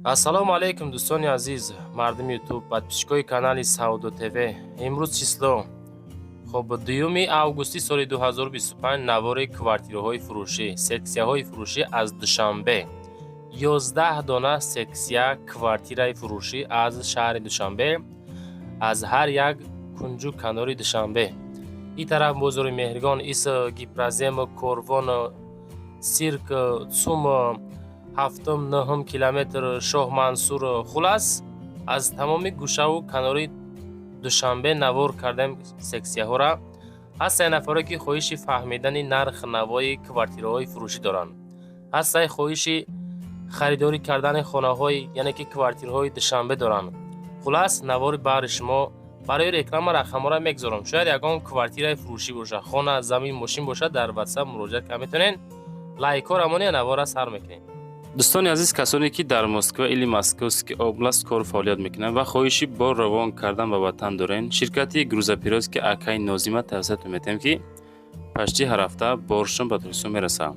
ассалому алайкум дӯстони азиз, мардуми ютуб, подписчикои канали Саудо ТВ. Имрӯз число 2 августи соли 2025 навори квартираҳои фурӯшӣ, сексияҳои фурӯшӣ аз Душанбе. 11 дона сексия квартираи фурӯшӣ аз шаҳри Душанбе, аз ҳар як кунҷу канори Душанбе. И тараф бозори Меҳригон, Ис, Гипразем, Корвон, Сирк, Цум, 7-9 километр, Шоҳ Мансур. Хулас аз тамоми гӯшаву канори Душанбе навор кардем сексияҳоро. ҳастаи нафаре ки хоҳиши фаҳмидани нарх навои квартираҳои фурӯшӣ доранд, ҳастаи хоҳиши харидорӣ кардани хонаҳои яъне ки квартираҳои Душанбе доранд. Хулас навори баҳри шумо барои реклама рақамҳоро мегзорам. Шояд ягон квартираи фурӯшӣ бошад, хона, замин, мошин бошад, дар WhatsApp муроҷиат карда метавонед. лайкҳоро амони навора сар мекунед. дӯстони азиз, касоне ки дар Москва или Московский област кор фаъолият мекунанд ва хоҳиши бор равон кардан ба ватан дорен, ширкати грузоперевозки Акаи Нозима тавсиятон метаҳем ки пашти ҳар ҳафта боршон ба Туркистон мерасад.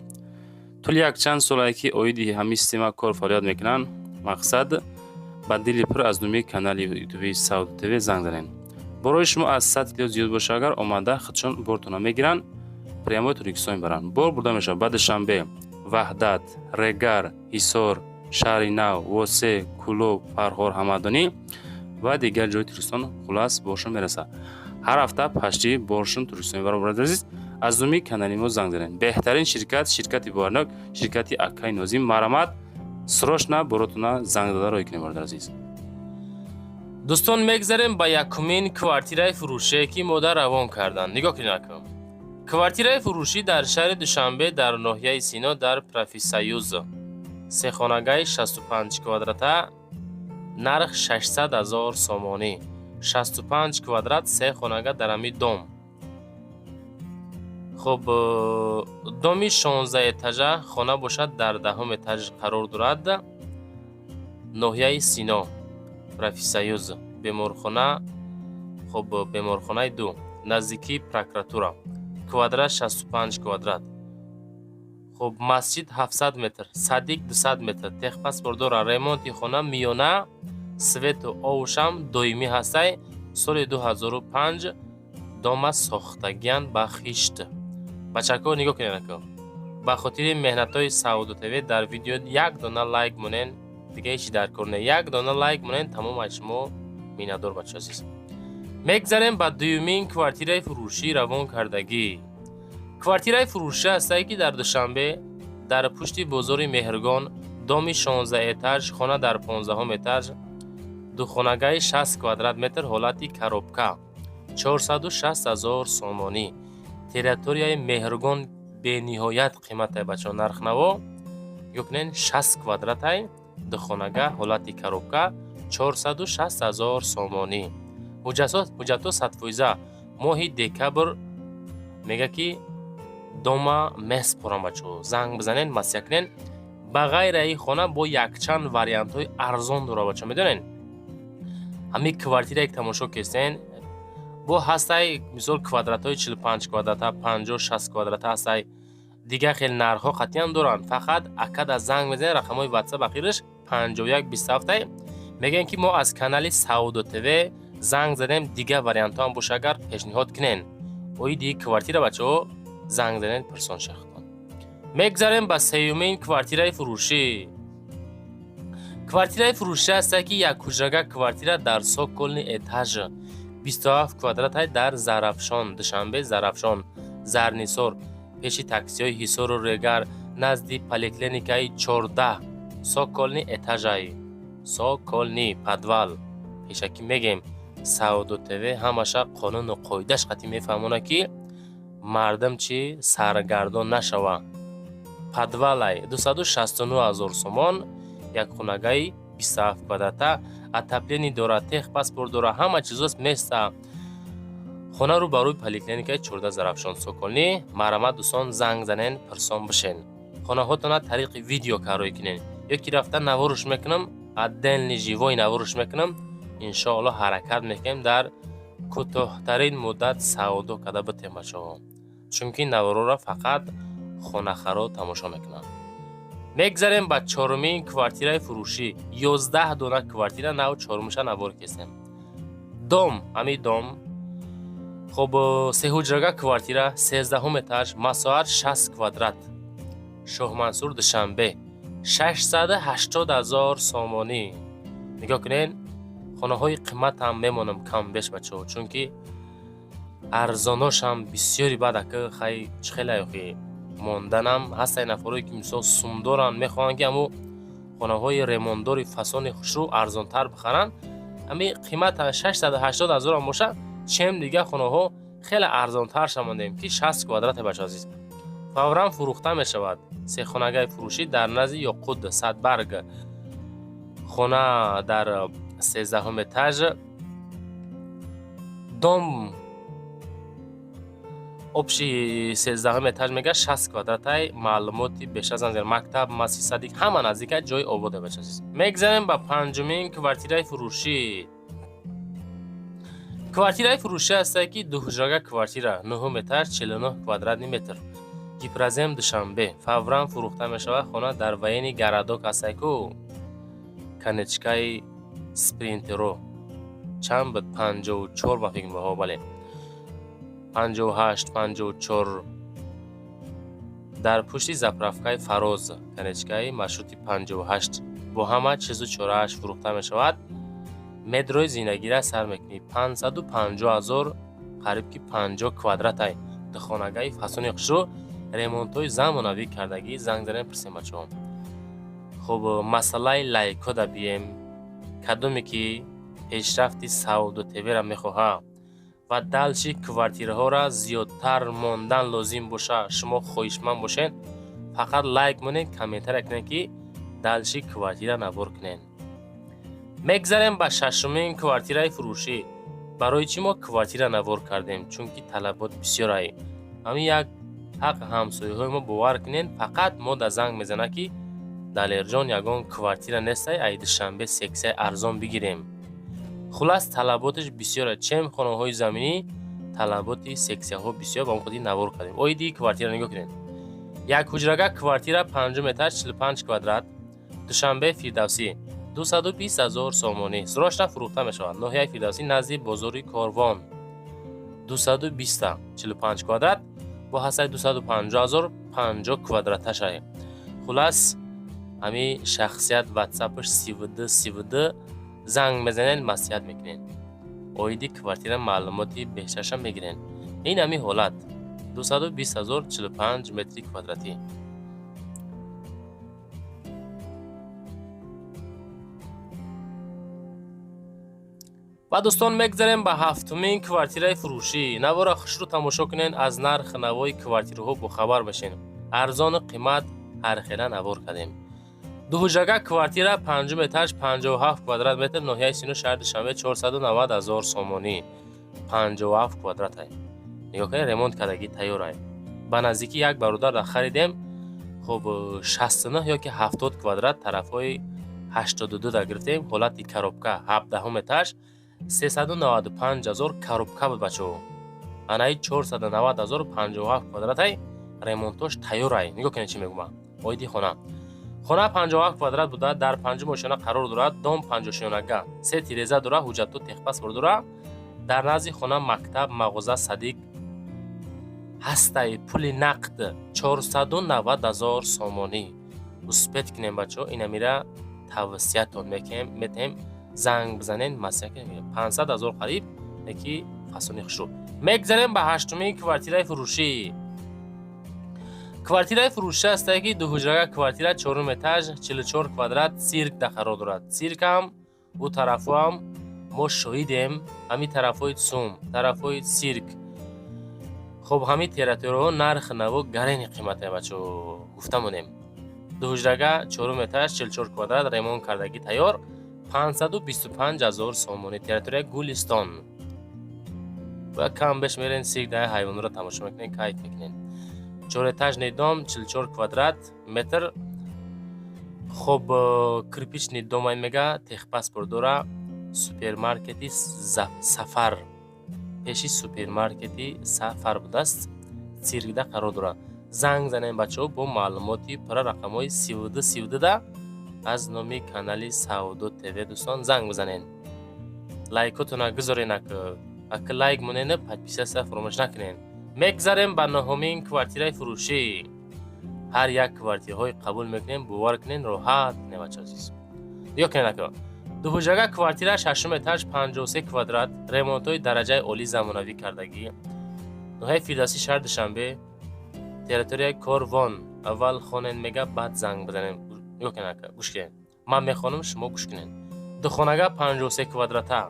тӯли якчанд солае ки оиди ҳамин система кор фаъолият мекунанд. Мақсад ба дили пур аз думи канали ютуби Саудо ТВ занг занед. борои шумо аз 100 илиё зиёд боша, агар омада худшон бортона мегиранд, прямои Туркистон баранд. бор бурда мешавад ба Душанбе, Ваҳдат, Регар, Ҳисор, Шаҳри Нав, Восе, Кӯлоб, Фарҳор, Ҳамадонӣ ва дигар ҷои Туркистон. Хулас боршон мерасад. ҳар ҳафта пашти боршон Туркистон баробар азиз, аз думи канали мо занг занед. беҳтарин ширкат, ширкати боварнок, ширкати Акаи Нозим. Марамат, срочно боротона занг дада роҳӣ кунед бародар азиз. дӯстон, мегзарем ба якумин квартираи фурӯшие ки мода равон карданд. нигоҳ кунед акам. квартираи фурӯшӣ дар шаҳри Душанбе дар ноҳияи Сино дар Профисоюз. сехонагаи 65 квадрата, нарх 600 000 сомонӣ. 65 квадрат, се хонага дар ҳами дом. хуб, доми 16 этажа хона бошад, дар 10 этаж қарор дорад. ноҳияи Сино, Профисоюз. беморхона, хуб, беморхонаи 2 наздики прокуратура. квадрат 65 квадрат. хуб, масҷид 700 метр, садик 200 метр, техпаспорт дора. ремонти хона миёна, свету овушам доимӣ ҳастай. соли 2005 дома сохтагиян ба хишт. бачако нигоҳ кунед ака. ба хотири меҳнатҳои Саудо ТВ дар видео як дона лайк монен, дига ҳечи дар кор не. як дона лайк монен, тамом аз шумо миннатдор бачаҳо азиз. мегзарем ба дуюмин квартираи фурӯшӣ равон кардагӣ. квартираи фурӯшӣ ҳастае ки дар Душанбе, дар пушти бозори Меҳригон, доми 16 этаж, хона дар 15 этаж, духонагаи 60 квадрат метр, ҳолати коробка. 460 000 сомонӣ. территорияи Меҳригон бениҳоят қиматай бачаҳо. нархнаво ёкнен 60 квадратай, духонага, ҳолати коробка, 460 000 сомонӣ. ҳуҷҷато садфоиза. моҳи декабр мега ки дома меспорам бачаҳо. занг бизанед, масъя кунед. ба ғайраи хона бо якчанд вариантҳои арзон дора бачаҳо. медонед ҳамин квартирае ки тамошо кестен бо ҳастаи мисол квадратҳои 45 квадрата, 50-60 квадрата ҳастаи дига хеле нархҳо қатъиян доранд. фақат акада занг мезанед, рақамҳои WhatsApp ахираш 5127. мегӯем ки мо аз канали Саудо ТВ занг задем, дига вариантҳоам боша агар пешниҳод кунен. оиди квартира бачаҳо занг занед, пирсон шахтон. мегзарем ба сеюмин квартираи фурӯшӣ. квартираи фурӯшӣ ҳастае ки якҳуҷрага квартира дар Соколни этаж, 27 квадратай, дар Зарафшон, Душанбе, Зарафшон, Зарнисор, пеши таксиҳои Ҳисору Регар, назди поликлиникаи 14. Соколни этажай, Соколни подвал. пешакӣ мегем Саудо ТВ ҳамаша қонуну қоидаш қатъӣ мефаҳмона ки мардум чи саргардон нашава. подвалай 269 000 сомон, якхонагаи 27 квадрата, отопление дора, техпаспорт дора, ҳама чизост места. хона рӯ ба рӯи поликлиникаи 14 Зарафшон, Соколни. марамат дӯстон, занг занен, пирсон бишен. хонаҳотона тариқи видео кароӣ кунен. ё ки рафта навориш мекунам, отдельни живой навориш мекунам. иншоаллоҳ ҳаракат мекунем дар кӯтоҳтарин муддат саудо карда битем, бачаҳо. чунки наворора фақат хонахаро тамошо мекунанд. мегзарем ба чорумин квартираи фурӯшӣ. 11 дона квартира нав чорумша навор кесем. Дом, ҳамин дом. Хоб сеҳуҷрага квартира, 13 этаж, масоҳат 60 квадрат. Шоҳмансур, Душанбе. 680,000 сомонӣ. нигоҳ кунед, хонаҳои қимат ҳам мемонам камбеш бачаҳо, чунки арзоношам бисёри бадака хай чихелаёхи монданам ҳастаи нафарои ки мисол сумдоран мехоҳанд ки аму хонаҳои ремонтдори фасони хушрӯ арзонтар бихаранд. ами қимат 680,000 моша, чем дига хонаҳо хеле арзонтар шавандем ки 60 квадрате бача азиз. фавран фурӯхта мешавад. сехонагаи фурӯшӣ дар назди Ёқут Садбарг. хона дар 13 этаж. дом обши 13 этаж мега 60 квадратай. маълумоти беш аз анзер мактаб, масҷид Садиқ ҳама наздика ҷои обода бача азиз. мегзарем ба панҷумин квартираи фурӯшӣ. квартираи фурӯшӣ ҳастае ки дуҳуҷрага квартира, 9 этаж, 49 квадратный метр. Гипразем, Душанбе. фавран фурӯхта мешавад. хона дар ваени Гарадок ҳастае ку канечкаи спринтеро чанд буд? 54 ба фикр баҳо, бале 58, 54. дар пушти заправкаи Фароз канечкаи маршрути 58 бо ҳама чизу чорааш фурӯхта мешавад. метрои зиндагиро сар мекунӣ. 550,000, қариб ки 50 квадратай. духонагаи фасони хушрӯ, ремонтҳои замонавӣ кардагӣ. занг зарем пирсем бачаҳо. хуб, масъалаи лайкода бием. кадоме ки пешрафти савду тевера мехоҳад ва далши квартираҳоро зиёдтар мондан лозим боша, шумо хоҳишманд бошед, фақат лайк монед, комментария кунед ки далши квартира навор кунед. мегзарем ба шашумин квартираи фурӯшӣ. барои чӣ мо квартира навор кардем? Чунки талабот бисёрае. ҳамин як ҳақ ҳамсояҳои мо бовар кунед, фақат мода занг мезана ки далерҷон ягон квартира нестай, ай Душанбе сексияи арзон бигирем. хулас талаботаш бисёре. чем хонаҳои заминӣ, талаботи сексияҳо бисёр, ба он хотир навор кардем. ои ди квартира нигоҳ кунед. як ҳуҷрага квартира, 5 этаж, 45 квадрат. Душанбе, Фирдавсӣ. 220,000 сомонӣ. срочно фурӯхта мешавад. ноҳияи Фирдавсӣ назди бозори Корвон. 220, 45 квадрат бо ҳастаи 250,000, 50 квадраташае. хулас ҳами шахсият ватсапаш 32 занг мезанед, маслиҳат мекунед. оиди квартира маълумоти бештарша мегиред. ин ҳами ҳолат. 220,000, 45 метри квадратӣ. ва дӯстон, мегзарем ба ҳафтумин квартираи фурӯшӣ. навора хушрӯ тамошо кунед, аз нарх навои квартираҳо бохабар бошед. арзону қимат ҳархела навор кардем. дуҳуҷрага квартира, 5 этаж, 57 квадрат метр, ноҳияи Сино, шаҳри Душанбе, 490,000 сомонӣ. 57 квадратай. нигоҳ кунед, ремонт кардагӣ тайёрае. ба наздики як бародарро харидем. хуб, 69 ё ки 70 квадрат, тарафҳои 82 гирифтем. ҳолати коробка, 17 этаж, 395,000 коробка буд бачаҳо. анаи 490,000, 57 квадратай. ремонтош тайёрае. нигоҳ кунед чӣ мегӯям. оиди хона. хона 57 квадрат буда, дар 5 ошона қарор дорад. дом 5 ошонага, 3 тиреза дора, ҳуҷҷату техпаспорт дора. дар назди хона мактаб, мағоза Садиқ ҳастаи пули нақд 490,000 сомонӣ. успет кунем бачаҳо. инамира тавсиятон метем. занг бизанед, масъалат кунед. 500,000 қариб яки фасони хушрӯ. мегзарем ба ҳаштумин квартираи фурӯшӣ. квартираи фурӯшӣ ҳастае ки дуҳуҷрага квартира, 4 этаж, 44 квадрат, сирк да қарор дорад. сиркам у тарафҳоам мо шоҳидем. ҳамин тарафҳои сум, тарафҳои сирк. хуб, ҳамин территорияҳо нарх наво гарени қиматае бачаҳо. гуфта монем. дуҳуҷрага 4 этаж, 44 квадрат, ремонт кардагӣ тайёр. 525,000 сомонӣ. территорияи Гулистон. ва кам беш мерен, сирк да ҳайвонро тамошо мекунед, кайф мекунед. 4 этажный дом, 44 квадрат метр. хуб, кирпичный дом ай мега, техпаспорт дора. супермаркети Сафар. пеши супермаркети Сафар будааст. сиркда қарор дора. زنگ زنین بچه‌ها با معلوماتی پر رقم‌های 32 از نامی کانالی سعودو تیوی دوستان زنگ بزنین. لایکاتون گذارین اگه لایک مونین پادپیسیاسا فراموش نکنین. میگذاریم به نهمین کوارتیرای فروشی. هر یک کوارتیرهای قبول میکنین باور کنین راحت کنین بچه عزیز. یا کنین که دو جگه کوارتیر ششم اتاج 53 کوادرات ریمونتوی درجه عالی زمانوی کردگی. نوهای فیردوسی شهر دوشنبه تریتوریای کوروان. اول خونین میگه بعد زنگ بزنین. یا کنین که گوش کنین. من میخوانم شما گوش کنین. دو خانگاه 53 کوادراته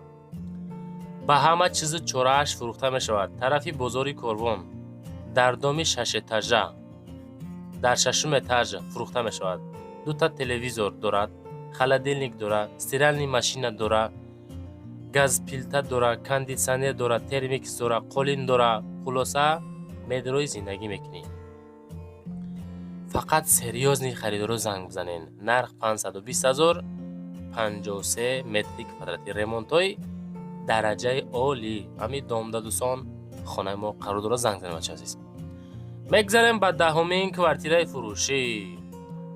با همه چیز چوره‌اش فروخته می شود. طرفی بزرگی کوروان در دومی 6 اتاژه در ششم اتاژ فروخته می شود. دو تا تلویزور دارد، خلدلنیک دارد، استیرالنی ماشین دارد، گاز پیلتا دارد، کاندیسانر دارد، ترمیکس دارد، قولین دارد. خلاصه میدروی زندگی میکنی. فقط سریوزنی خریدارو زنگ بزنین. نرخ 520,000 53 متری کوادراتی ریمونتوی درجه عالی. همین دامده دوستان خانه ما قرار داره زنگ زنیم بچه عزیز. میگذاریم به دهمین کوارتیرای فروشی.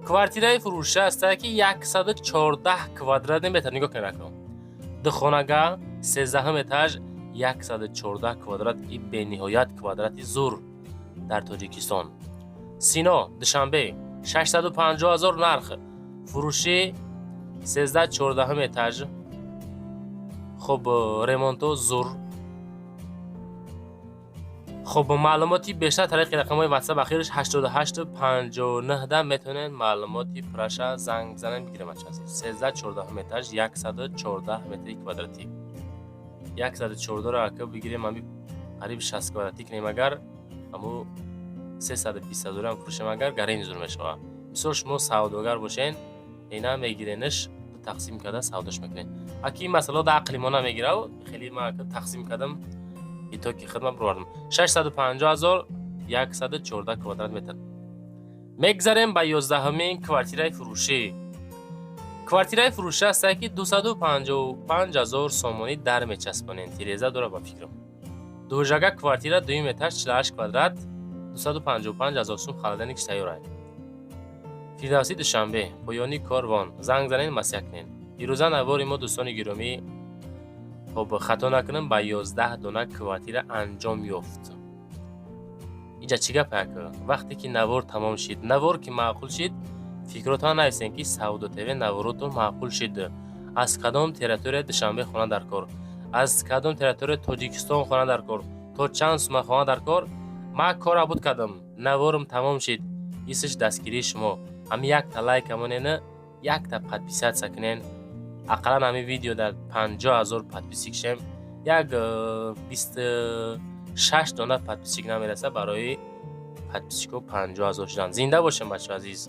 کوارتیرای فروشی است که 114 کوادرات میتر. نگاه کنید. دو خانگاه 13 اتاج 114 کوادرات. این به نهایت کوادراتی زور در تاجیکستان. سینا دوشنبه 650,000 نرخ فروشی 13-14 اتاج. خب ریمونتو زور. خب معلوماتی بیشتر طریق رقم‌های واتساپ اخیرش 8859 میتونن معلوماتی پرشه زنگ بزنن بگیرم بچه‌ها. 13-14 اتاج 114 متری کوادراتی. 114 را که بگیریم همین قریب 60 کوادراتی کنیم اگر همو 320,000 هم فروشیم اگر گرین زور میشه. بسیار شما سوداگر باشین اینا میگیرنش تقسیم کرده سوداش میکنین. اکی مثلا در عقلی ما نمیگیره و خیلی ما تقسیم کردم ایتا که خدمت بروردم. 650,000 114 کوادرات متر. میگذاریم به 11مین کوارتیرای فروشی. کوارتیرای فروشی است که 255,000 سومانی در میچسبونین. تیریزه داره با فکرم. دو جگه کوارتیرا دویم اتاج 48 کوادرات 255,000 سوم خریدنش تیاره. فیردوسی دوشنبه پایانی کاروان زنگ زنین مسیح کنین. دیروزه نواری ما دوستان گرامی خب خطا نکنم با 11 دونه کوارتیر انجام یافت. اینجا چی گپه که وقتی که نوار تمام شد نوار که معقول شد فکراتان نیستین که سعودو تیوی نواراتون معقول شد. از کدام تریتوری دوشنبه خانه در کار، از کدام تریتوری تاجیکستان خانه در کار، تا چند سوم خانه در کار. ما کار بود کردم نوارم تمام شد. ایسش دستگیری شما. هم یک تا لایک همونه یک تا پادپیسیت سکنین. اقلا همی ویدیو در 50,000 پادپیسی کشم. یک 26 دانه پادپیسی نمیرسه برای پادپیسی کو 50,000 شدن. زنده باشم بچه عزیز.